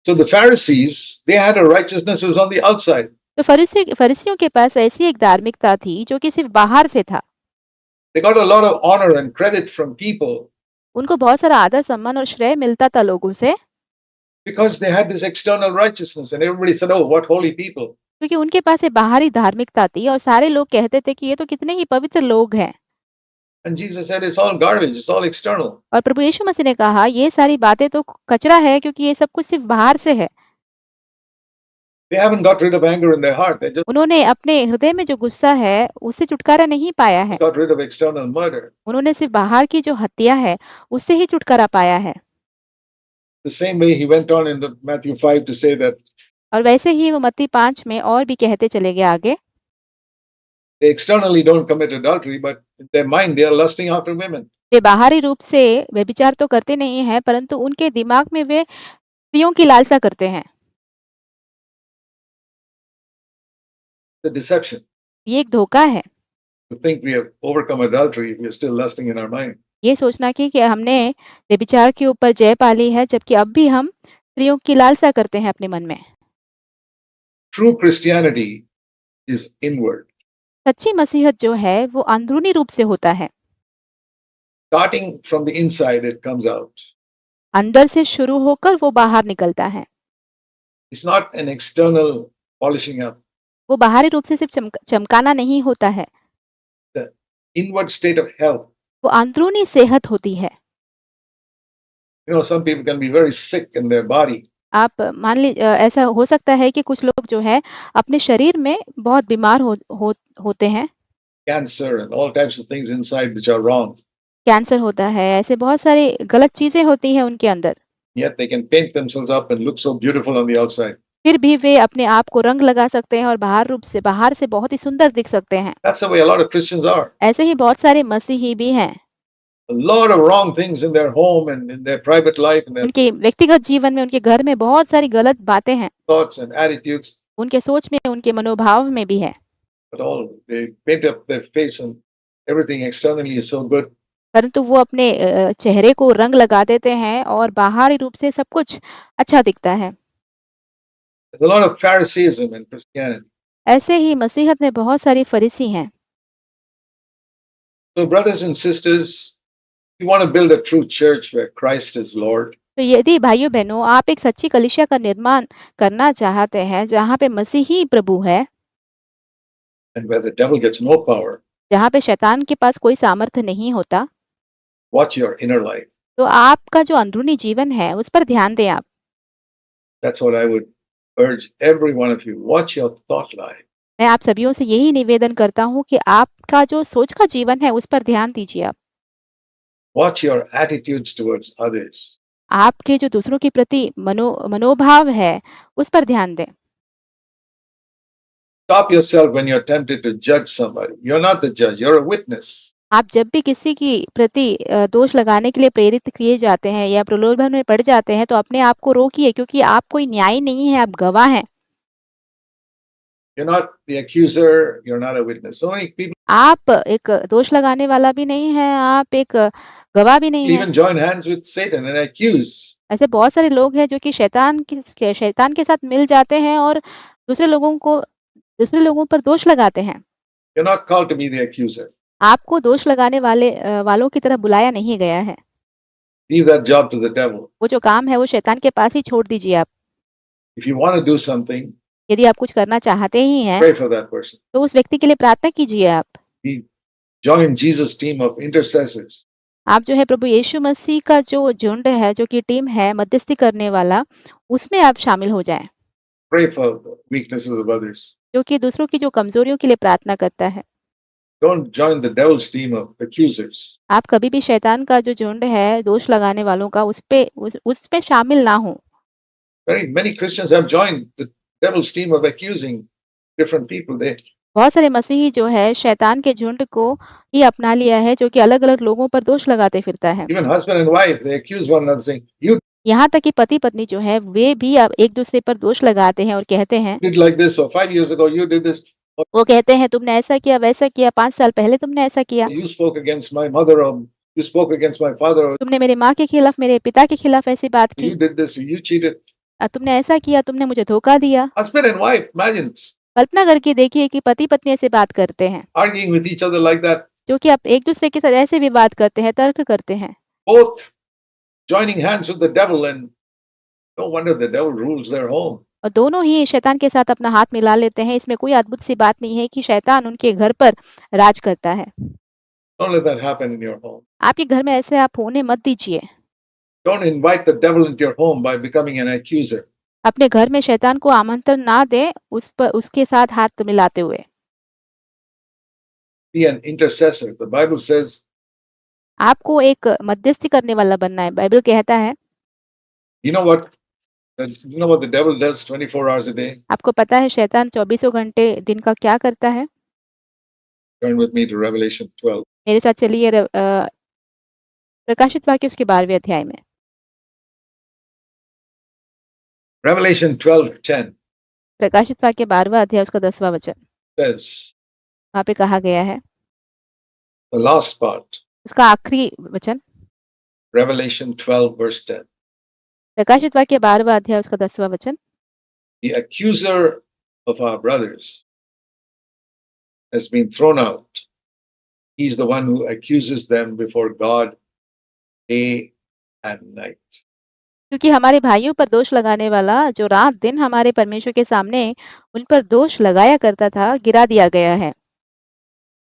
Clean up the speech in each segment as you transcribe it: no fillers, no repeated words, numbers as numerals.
So the Pharisees, they had a righteousness that was on the outside. तो फरीसियों के पास ऐसी एक धार्मिकता थी जो कि सिर्फ बाहर से था। They got a lot of honor and credit from people उनको बहुत सारा आदर सम्मान और श्रेय मिलता था लोगों से, because they had this external righteousness, and everybody said, "Oh, what holy people!" क्योंकि उनके पास एक बाहरी धार्मिकता थी और सारे लोग कहते थे कि ये तो कितने ही पवित्र लोग हैं। And Jesus said, "It's all garbage. It's all external." और प्रभु यीशु मसीह ने कहा ये सारी बातें तो कचरा है, क्योंकि ये सब कुछ सिर्फ बाहर से है। They haven't got rid of anger in their heart. They just उन्होंने अपने हृदय में जो गुस्सा है उससे छुटकारा नहीं पाया है। got rid of external murder. उन्होंने सिर्फ बाहर की जो हत्या है उससे ही छुटकारा पाया है। The same way he went on in the Matthew 5 to say that और वैसे ही वो मत्ती 5 में और भी कहते चले गए आगे, they externally don't commit adultery, but in their mind they are lusting after women. वे बाहरी रूप से व्यभिचार तो करते नहीं हैं, परंतु उनके दिमाग में वे स्त्रियों की लालसा करते हैं। It's a deception. ये एक धोखा है। To think we have overcome adultery, we are still lusting in our mind. ये सोचना कि हमने व्यभिचार के ऊपर जय पा ली है, जबकि अब भी हम स्त्रियों की लालसा करते हैं अपने मन में। True Christianity is inward. सच्ची मसीहत जो है वो अंदरूनी रूप से होता है। Starting from the inside, it comes out. अंदर से शुरू होकर वो बाहर निकलता है। It's not an external polishing up. वो बाहरी रूप से सिर्फ चमकाना नहीं होता है, The inward state of health. वो अंदरूनी सेहत होती है। You know, some people can be very sick in their body, आप ऐसा हो सकता है कि कुछ लोग जो है अपने शरीर में बहुत बीमार होते हैं। cancer and all types of things inside which are wrong. Cancer होता है, ऐसे बहुत सारी गलत चीजें होती हैं उनके अंदर। Yet they can paint themselves up and look so beautiful on the outside. फिर भी वे अपने आप को रंग लगा सकते हैं और बाहर से बहुत ही सुंदर दिख सकते हैं। That's the way a lot of Christians are. ऐसे ही बहुत सारे मसीही भी हैं। A lot of wrong things in their home and in their private life and their उनके व्यक्तिगत जीवन में, उनके घर में बहुत सारी गलत बातें हैं। thoughts and attitudes, उनके सोच में, उनके मनोभाव में भी है। but all they paint up their face and everything externally is so good. परंतु वो अपने चेहरे को रंग लगा देते हैं और बाहरी रूप से सब कुछ अच्छा दिखता है। There's a lot of Phariseeism in Christianity. ऐसे ही मसीहत में बहुत सारी फरीसी हैं। So, brothers and sisters, if you want to build a true church where Christ is Lord, तो यदि भाइयों बहनों आप एक सच्ची कलीसिया का निर्माण करना चाहते हैं जहाँ पे मसीह ही प्रभु है, and where the devil gets no power, जहाँ पे शैतान के पास कोई सामर्थ्य नहीं होता, watch your inner life. तो आपका जो अंदरूनी जीवन है उस पर ध्यान दें आप। That's what I would urge every one of you. Watch your thought life. मैं आप सभियों से यही निवेदन करता हूँ कि आपका जो सोच का जीवन है उस पर ध्यान दीजिए आप। Watch your attitudes towards others. आपके जो दूसरों के प्रति मनोभाव है उस पर ध्यान दें। Stop yourself when you're tempted to judge somebody. You're not the judge, you're a witness. आप जब भी किसी की प्रति दोष लगाने के लिए प्रेरित किए जाते हैं या प्रलोभन में पड़ जाते हैं तो अपने आप को रोकिए, क्योंकि आप कोई न्यायी नहीं है, आप गवाह हैं। You're not the accuser, you're not a witness. So many people आप एक दोष लगाने वाला भी नहीं है, आप एक गवाह भी नहीं है। even join hands with Satan and accuse. ऐसे बहुत सारे लोग हैं जो कि शैतान के साथ मिल जाते हैं और दूसरे लोगों पर दोष लगाते हैं। You're not called to be the accuser. आपको दोष लगाने वालों की तरह बुलाया नहीं गया है। Leave that job to the devil. वो जो काम है वो शैतान के पास ही छोड़ दीजिए आप। If you want to do something, यदि आप कुछ करना चाहते ही हैं pray for that person. तो उस व्यक्ति के लिए प्रार्थना कीजिए आप। Join Jesus' team of intercessors. आप जो है प्रभु यीशु मसीह का जो झुंड है, जो कि टीम है मध्यस्थी करने वाला, उसमें आप शामिल हो जाएं, Pray for the weaknesses of others. जो कि दूसरों की जो कमजोरियों के लिए प्रार्थना करता है। Don't join the devil's team of accusers. आप कभी भी शैतान का जो झुंड है दोष लगाने वालों का उसपे शामिल ना हो। Many Christians have joined the devil's team of accusing different people. बहुत सारे मसीही जो है शैतान के झुंड को ही अपना लिया है, जो कि अलग-अलग लोगों पर दोष लगाते फिरता है। Even husband and wife, they accuse one another saying, "You यहाँ तक कि पति पत्नी जो है वे भी अब एक दूसरे पर दोष लगाते हैं और कहते हैं, did like this, or 5 years ago you did this, or वो कहते हैं तुमने ऐसा किया, वैसा किया, 5 साल पहले तुमने ऐसा किया, you spoke against my mother, or you spoke against my father, or तुमने मेरी माँ के खिलाफ, मेरे पिता के खिलाफ ऐसी बात की, you did this, or you cheated." तुमने ऐसा किया, तुमने मुझे धोखा दिया। Husband and wife, imagine, कल्पना करके देखिए कि पति-पत्नी ऐसे बात करते हैं, arguing with each other like that, जो कि आप एक-दूसरे के साथ ऐसे विवाद करते हैं, तर्क करते हैं। both joining hands with the devil, and no wonder the devil rules their home. और दोनों ही शैतान के साथ अपना हाथ मिला लेते हैं। इसमें कोई अद्भुत सी बात नहीं है कि शैतान उनके घर पर राज करता है। Don't let that happen in your home. आपके घर में ऐसे आप होने मत दीजिए। Don't invite the devil into your home by becoming an accuser. अपने घर में शैतान को आमंत्रण ना दें उसके साथ हाथ मिलाते हुए। Be an intercessor. The Bible says, आपको एक मध्यस्थी करने वाला बनना है। बाइबल कहता है, you know what? You know what the devil does 24 hours a day? आपको पता है शैतान चौबीसों घंटे दिन का क्या करता है? Turn with me to Revelation 12. मेरे साथ चलिए प्रकाशित वाक्य उसके 12वें अध्याय में। Revelation 12:10 प्रकाशित वाक्य 12वां अध्याय उसका 10वां वचन। says, वहाँ पे कहा गया है, the last part, उसका आखिरी वचन, Revelation 12, verse 10. प्रकाशित वाक्य 12वां अध्याय उसका 10वां वचन। The accuser of our brothers has been thrown out. He's the one who accuses them before God day and night. क्योंकि हमारे भाइयों पर दोष लगाने वाला जो रात दिन हमारे परमेश्वर के सामने उन पर दोष लगाया करता था, गिरा दिया गया है।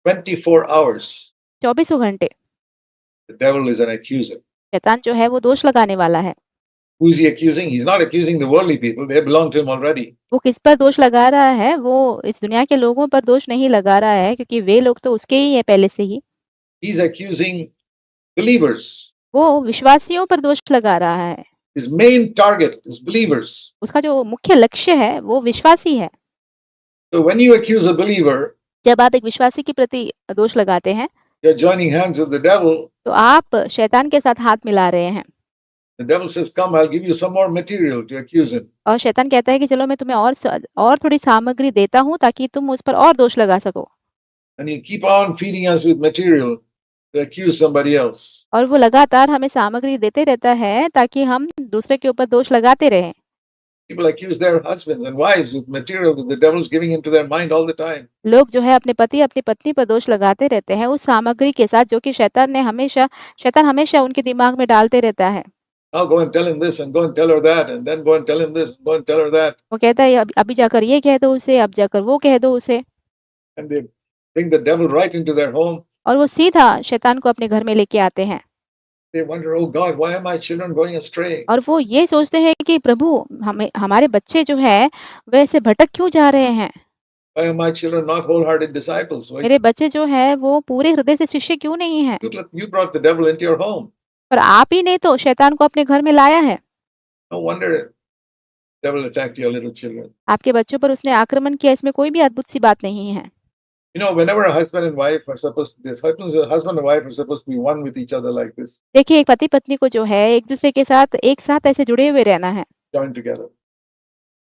24 hours, 24 घंटे the devil is an accuser. शैतान जो है वो दोष लगाने वाला है। Who is he accusing? He's not accusing the worldly people. They belong to him already. वो किस पर दोष लगा रहा है? वो इस दुनिया के लोगों पर दोष नहीं लगा रहा है, क्योंकि वे लोग तो उसके ही हैं पहले से ही। He's accusing believers. वो विश्वासियों पर दोष लगा रहा है। His main target is believers. उसका जो मुख्य लक्ष्य है वो विश्वासी है। So when you accuse a believer, जब आप एक विश्वासी के प्रति दोष लगाते हैं, you're joining hands with the devil. तो आप शैतान के साथ हाथ मिला रहे हैं। The devil says, come, I'll give you some more material to accuse him. और शैतान कहता है कि चलो मैं तुम्हें और थोड़ी सामग्री देता हूँ ताकि तुम उस पर और दोष लगा सको। And you keep on feeding us with material to accuse somebody else. और वो लगातार हमें सामग्री देते रहता है ताकि हम दूसरे के ऊपर दोष लगाते रहें। People accuse their husbands and wives with material that the devil's giving into their mind all the time. लोग जो है अपने पति अपनी पत्नी पर दोष लगाते रहते हैं उस सामग्री के साथ जो कि शैतान हमेशा उनके दिमाग में डालते रहता है। Now go and tell him this and go and tell her that and then go and tell him this and go and tell her that. वो कहता है अभी जाकर ये कह दो उसे, अब जाकर वो कह दो उसे। And they bring the devil right into their home. और वो सीधा शैतान को अपने घर में लेके आते हैं। They wonder, oh God, why are my children going astray? और वो ये सोचते हैं कि प्रभु हमारे बच्चे जो है वे ऐसे भटक क्यों जा रहे हैं? Why are my children not wholehearted disciples? Why मेरे बच्चे जो है वो पूरे हृदय से शिष्य क्यों नहीं है? you brought the devil into your home? पर आप ही ने तो शैतान को अपने घर में लाया है। No wonder the devil attacked your little children. आपके बच्चों पर उसने आक्रमण किया, इसमें कोई भी अद्भुत सी बात नहीं है। You know, whenever a husband and wife are supposed to, husband and wife are supposed to be one with each other like this, देखिए एक पति पत्नी को जो है एक दूसरे के साथ एक साथ ऐसे जुड़े हुए रहना है। joined together.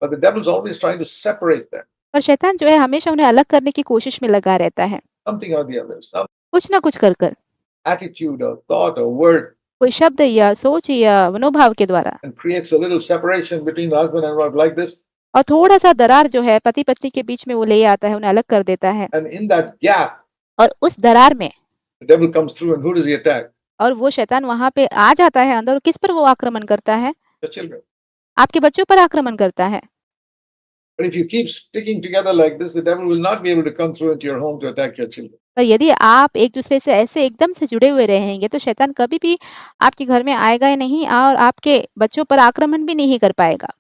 But the devil's always trying to separate them, पर शैतान जो है हमेशा उन्हें अलग करने की कोशिश में लगा रहता है, something or the other, some कुछ ना कुछ कर कर, attitude or thought or word, कोई शब्द या सोच या मनोभाव के द्वारा, and creates a little separation between the husband and wife like this. और थोड़ा सा दरार जो है पति पत्नी के बीच में वो ले आता है, उन्हें अलग कर देता है। And in that gap, और उस दरार में the devil comes through, and who does he attack? और वो शैतान वहां पे आ जाता है अंदर, और किस पर वो आक्रमण करता है? The children. आपके बच्चों पर आक्रमण करता है। But if you keep sticking together like this, the devil will not be able to come through into your home to attack your children. पर यदि आप एक दूसरे से ऐसे एकदम से जुड़े हुए रहेंगे तो शैतान कभी भी आपके घर में आएगा ही नहीं और आपके बच्चों पर आक्रमण भी नहीं कर पाएगा।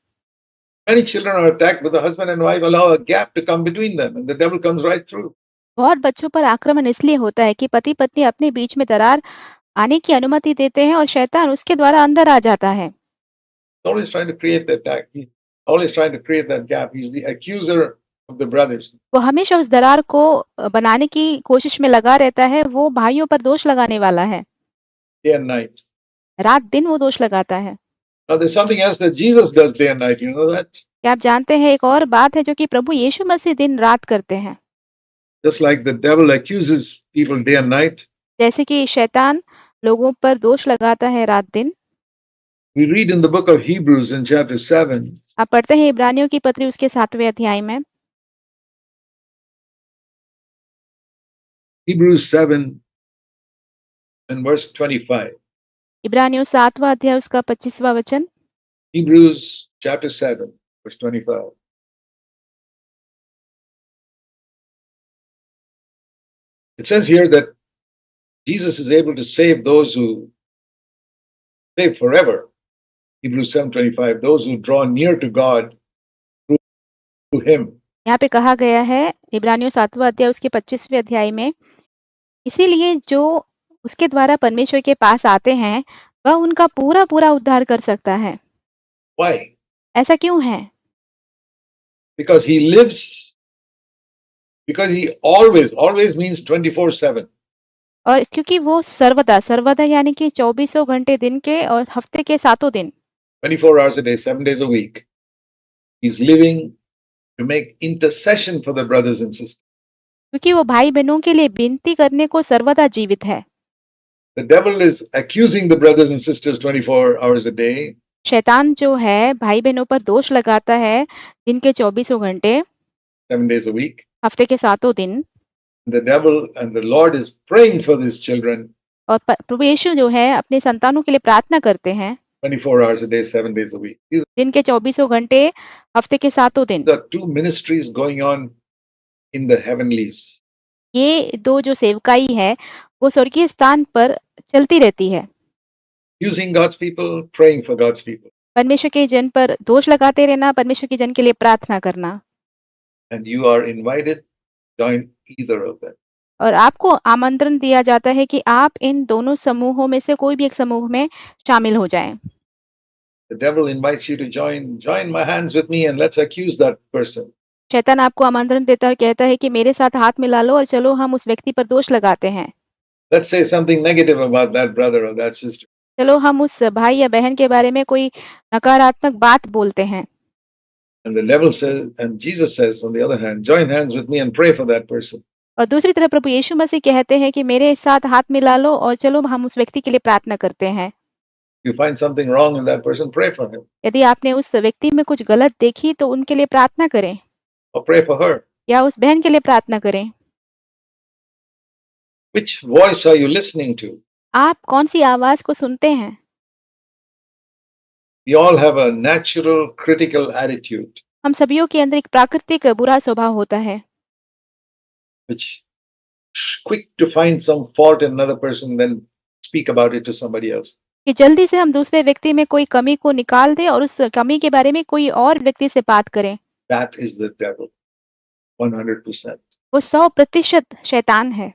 Many children are attacked, but the husband and wife allow a gap to come between them, and the devil comes right through. बहुत बच्चों पर आक्रमण इसलिए होता है कि पति पत्नी अपने बीच में दरार आने की अनुमति देते हैं और शैतान उसके द्वारा अंदर आ जाता है। He's always trying to create that gap. He's always trying to create that gap. He's the accuser of the brothers. वो हमेशा उस दरार को बनाने की कोशिश में लगा रहता है। वो भाइयों पर दोष लगाने वाला है। Day and night. रात दिन वो दोष लगाता है। Now there's something else that Jesus does day and night. You know that? क्या आप जानते हैं एक और बात है जो कि प्रभु यीशु मसीह दिन रात करते हैं। Just like the devil accuses people day and night, जैसे कि शैतान लोगों पर दोष लगाता है रात दिन, We read in the book of Hebrews in chapter 7, आप पढ़ते हैं इब्रानियों की पत्री उसके 7वें अध्याय में। Hebrews 7 and verse 25. इब्रानियों 7वां अध्याय उसका 25वां वचन। Hebrews chapter 7, verse 25. It says here that Jesus is able to save those who save forever. Hebrews 7:25. Those who draw near to God through Him. यहाँ पे कहा गया है इब्रानियों 7वां अध्याय उसके 25वें अध्याय में, इसीलिए जो उसके द्वारा परमेश्वर के पास आते हैं, वह उनका पूरा-पूरा उद्धार कर सकता है। Why? ऐसा क्यों है? Because He lives, because He always means 24/7. और क्योंकि वो सर्वदा यानी कि 24 घंटे दिन के और हफ्ते के 7 दिन, 24 hours a day, 7 days a week. He's living to make intercession for the brothers and sisters. क्योंकि वो भाई-बहनों के लिए विनती करने को सर्वदा जीवित है। The devil is accusing the brothers and sisters 24 hours a day. शैतान जो है भाई-बहनों पर दोष लगाता है दिन के 24 घंटे, 7 days a week. हफ्ते के 7 दिन। The devil and the Lord is praying for these children और प्रभु यीशु जो है अपने संतानों के लिए प्रार्थना करते हैं 24 hours a day, 7 days a week. These दिन के 24 घंटे, हफ्ते के 7 दिन। are the two ministries going on in the heavenlies. ये 2 जो सेवकाई है, वो स्वर्गीय स्थान पर चलती रहती है। Accusing God's people, praying for God's people. परमेश्वर के जन पर दोष लगाते रहना, परमेश्वर के जन के लिए प्रार्थना करना। And you are invited to join either of them. और आपको आमंत्रण दिया जाता है कि आप इन दोनों समूहों में से कोई भी एक समूह में शामिल हो जाएँ। The devil invites you to join my hands with me and let's accuse that person. शैतान आपको आमंत्रण देता है और कहता है कि मेरे साथ हाथ मिला लो और चलो हम उस व्यक्ति पर दोष लगाते हैं। Let's say something negative about that brother or that sister. चलो हम उस भाई या बहन के बारे में कोई नकारात्मक बात बोलते हैं। And the devil says, and Jesus says, on the other hand, join hands with me and pray for that person. और दूसरी तरफ प्रभु यीशु मसीह कहते हैं कि मेरे साथ हाथ मिला लो और चलो हम उस व्यक्ति के लिए प्रार्थना करते हैं। If you find something wrong in that person, pray for him यदि आपने उस व्यक्ति में कुछ गलत देखी तो उनके लिए प्रार्थना करें or pray for her. या उस बहन के लिए प्रार्थना करें। Which voice are you listening to? आप कौन सी आवाज को सुनते हैं? We all have a natural critical attitude, हम सभियों के अंदर एक प्राकृतिक बुरा स्वभाव होता है, which quick to find some fault in another person, then speak about it to somebody else. कि जल्दी से हम दूसरे व्यक्ति में कोई कमी को निकाल दें और उस कमी के बारे में कोई और व्यक्ति से बात करें। That is the devil, 100%. वो 100% शैतान है।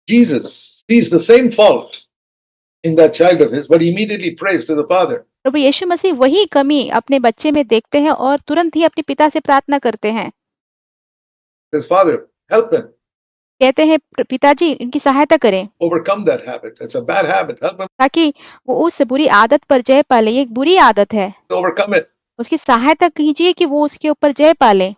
Jesus sees the same fault in that child of his, but he immediately prays to the Father. प्रभु यीशु मसीह वही कमी अपने बच्चे में देखते हैं और तुरंत ही अपने पिता से प्रार्थना करते हैं। Says, Father, help him कहते हैं पिताजी इनकी सहायता करें overcome that habit. It's a bad habit. Help him ताकि वो उस बुरी आदत पर जय पा ले। ये एक बुरी आदत है, to overcome it. उसकी सहायता कीजिए कि वो उसके ऊपर जय पा ले।